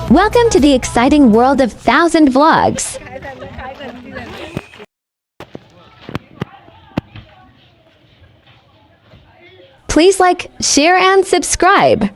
Welcome to the exciting world of 1,000 vlogs. Please like, share, and subscribe.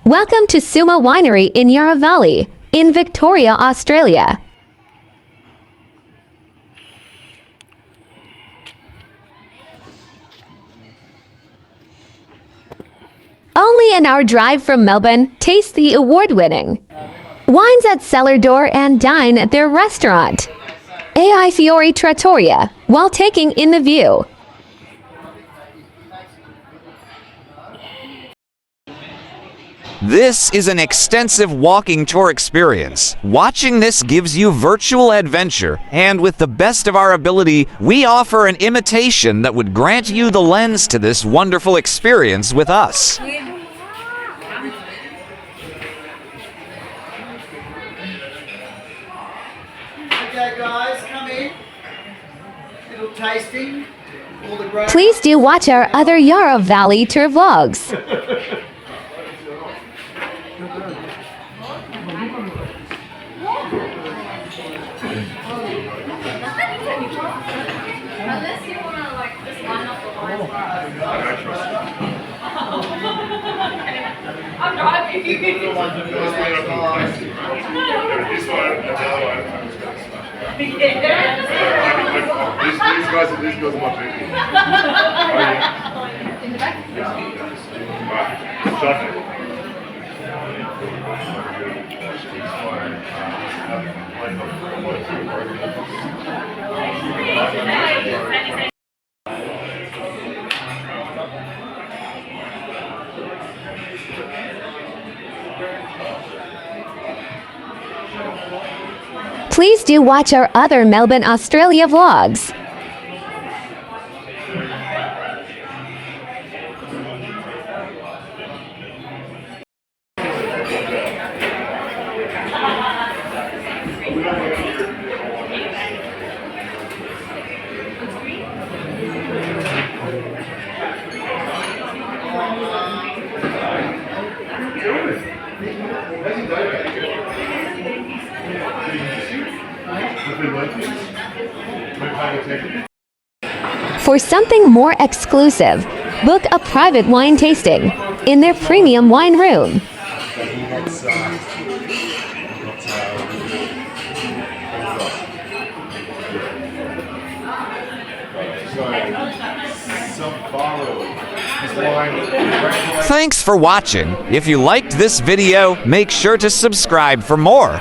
Welcome to Soumah Winery in Yarra Valley, in Victoria, Australia. Only an hour drive from Melbourne, taste the award-winning wines at Cellar Door and dine at their restaurant, AI Fiori Trattoria, while taking in the view. This is an extensive walking tour experience. Watching this gives you virtual adventure, and with the best of our ability, we offer an imitation that would grant you the lens to this wonderful experience with us. Okay guys, come in. Little tasting. All the great. Please do watch our other Yarra Valley tour vlogs. Unless you want to like just line up the lines. I'm driving. These guys are my people. In the back? Please do watch our other Melbourne, Australia vlogs. For something more exclusive, book a private wine tasting in their premium wine room. Thanks for watching. If you liked this video, make sure to subscribe for more.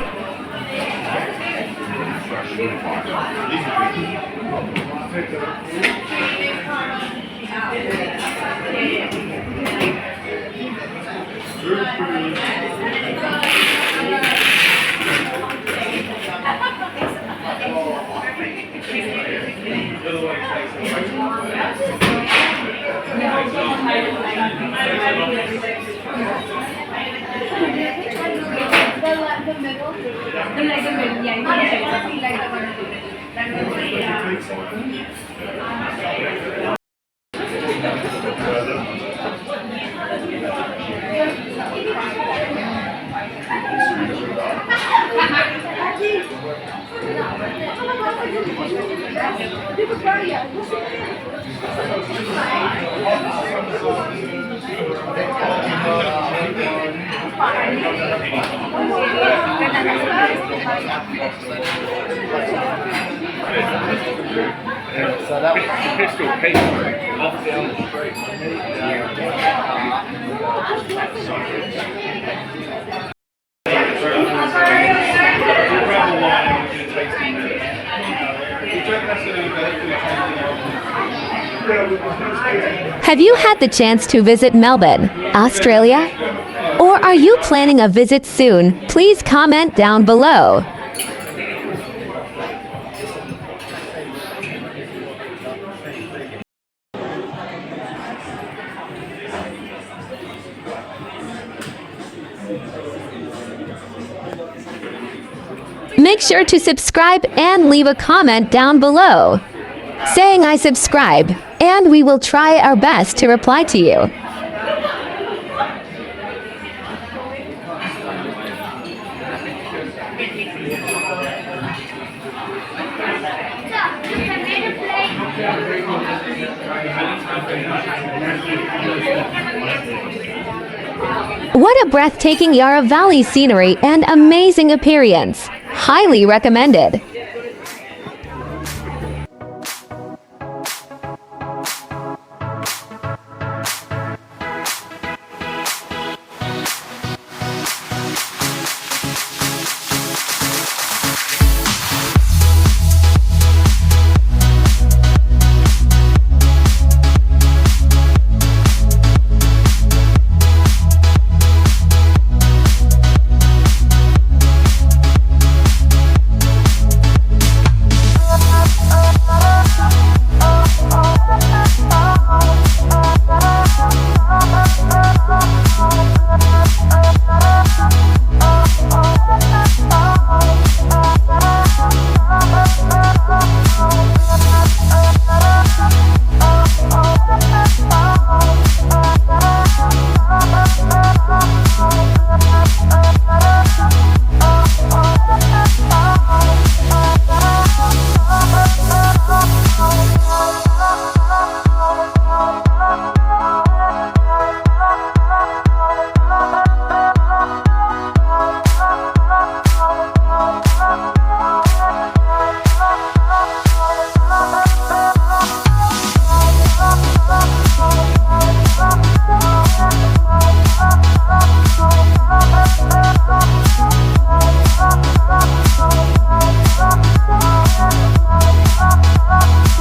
So that was pistol Pete off down the street. Have you had the chance to visit Melbourne, Australia? Or are you planning a visit soon? Please comment down below. Make sure to subscribe and leave a comment down below saying I subscribe, and we will try our best to reply to you. What a breathtaking Yarra Valley scenery and amazing appearance! Highly recommended!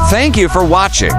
Thank you for watching.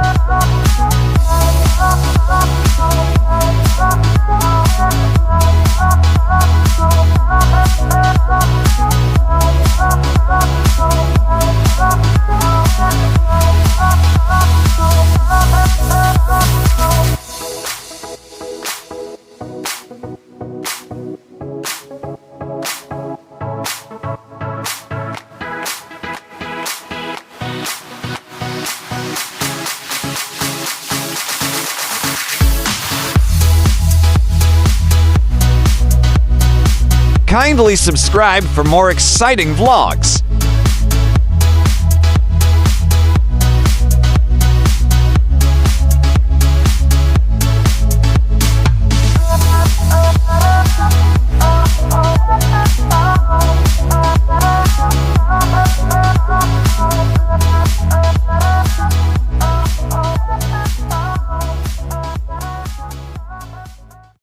Kindly subscribe for more exciting vlogs.